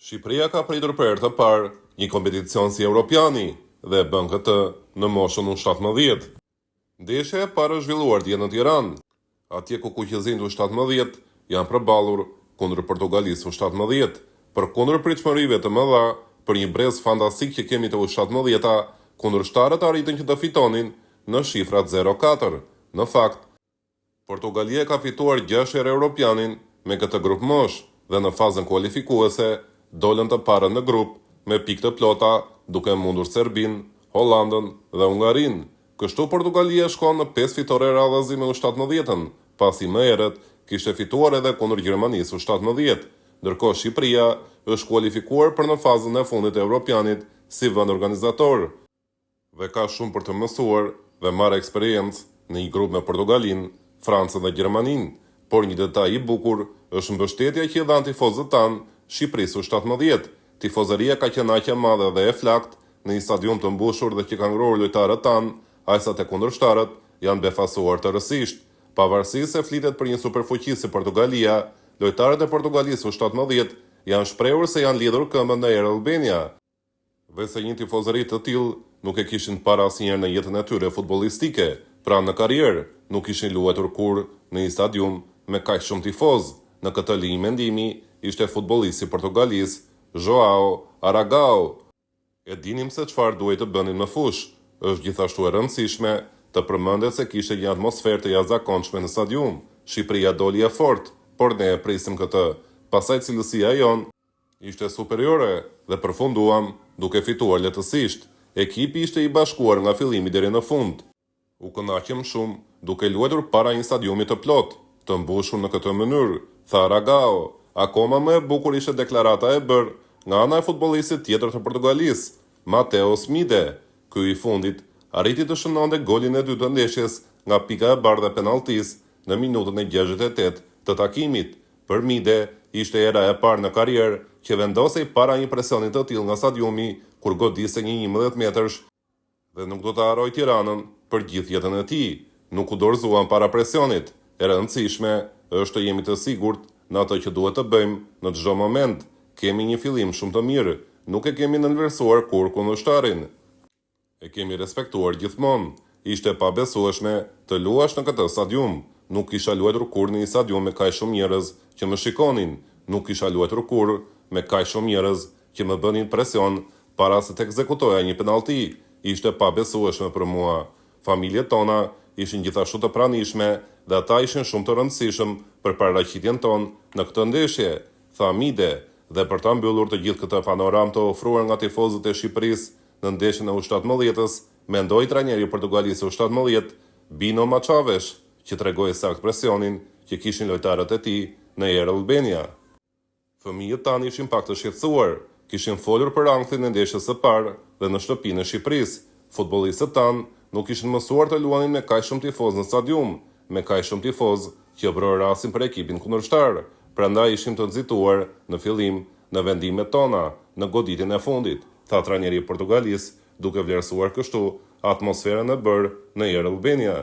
Shqipëria ka pritur për herë të parë një kompeticion si Europiani dhe bën këtë në moshën U17. Ndeshja e parë është zhvilluar dje në Tiranë, atje ku kuqezimtë U17 janë përballur kundër Portugalisë U17, për kundër pritshmërive të mëdha për një brez fantastik që kemi të U17-a, kundërshtarët arritën që të fitonin në shifrat 0-4. Në fakt, Portugalia ka fituar 6 herë Europianin me këtë grup mosh dhe në fazën kualifikuese dolën të parë në grup me pikë të plota, duke mundur Serbin, Hollandën dhe Ungarin. Kështu Portugalia shkon në 5 fitore radhazi me U17-ën, pasi më herët kishte fituar edhe kundër Gjermanisë U17, ndërkohë Shqipëria është kualifikuar për në fazën e fundit e Europianit si vend organizator dhe ka shumë për të mësuar dhe marrë eksperiencë në një grup me Portugalinë, Francën dhe Gjermaninë. Por një detaj i bukur është mbështetja që i dhanë tifozët tanë Shqipërisë U17. Tifozëria ka qenë aq e madhe dhe e flakt në një stadium të mbushur dhe që ka ngrohur lojtarët tanë, ajsa të kundërshtarët janë befasuar të rësisht. Pavarësisht se flitet për një superfuqi si Portugalia, lojtarët e Portugalisë U17 janë shprehur se janë lidhur këmbën në Air Albania, dhe se një tifozëri të tillë nuk e kishin para asnjëherë në jetën e tyre futbollistike, pra në karrierë nuk kishin luajtur kurrë në një stadium me kaq shumë tifoz. Në këtë linjë mendimi ishte futbollisti i Portugalisë, Joao Aragao. E dinim se çfarë duhej të bënin në fushë. Është gjithashtu e rëndësishme të përmendet se kishte një atmosferë të jashtëzakonshme në stadium. Shqipëria doli e fortë, por ne e prisim këtë. Pastaj cilësia jon ishte superiore dhe përfunduam duke fituar lehtësisht. Ekipi ishte i bashkuar nga fillimi deri në fund. U kënaqëm shumë duke luajtur para një stadiumi të plot, të mbushur në këtë mënyrë, tha Aragao. Akoma më e bukur ishte deklarata e bërë nga ana e futbollistit tjetër të Portugalisë, Mateus Mide. Ky i fundit arriti të shënonte golin e dytë të ndeshjes nga pika e bardhë e penalltisë në minutën e 68 të takimit. Për Mide ishte era e parë në karrierë që vendosej para një presioni të tillë nga stadiumi kur godiste një 11 metrash dhe nuk do të harroj Tiranën për gjithë jetën e tij. Nuk u dorëzuan para presionit. E rëndësishme është të jemi të sigurt në ato që duhet të bëjmë në çdo moment. Kemi një fillim shumë të mirë, nuk e kemi nënvlerësuar kur kundërshtarin. E kemi respektuar gjithmonë. Ishte pabesueshme të luash në këtë stadium. Nuk kisha luajtur kurrë në një stadium me kaq shumë njerëz që më shikonin. Nuk kisha luajtur kurrë me kaq shumë njerëz që më bënin presion para se të ekzekutoja një penallti. Ishte pabesueshme për mua. Familjet tona ishin gjithashtu të pranishme dhe ata ishin shumë të rëndësishëm për paraqitjen tonë në këtë ndeshje, tha Mide, dhe për ta mbyllur të gjithë këtë panoramë të ofruar nga tifozët e Shqipërisë në ndeshjen e U17-s, mendoi trajneri i Portugalisë U17, Bino Machavesh, që tregoi sakt presionin që kishin lojtarët e tij në Air Albania. Fëmijët tanë ishin pak të shqetësuar, kishin folur për ankthjen e ndeshjes së parë dhe në shtëpinë e Shqipërisë. Futbollistët tanë nuk ishin mësuar të luanin me kaq shumë tifoz në stadium, me kaq shumë tifoz që vrojë rastin për ekipin kundërshtar. Prandaj ishim të nxituar në fillim në vendimet tona, në goditjen e fundit, tha trajneri i Portugalisë, duke vlerësuar kështu atmosferën e bërë në Air Albania.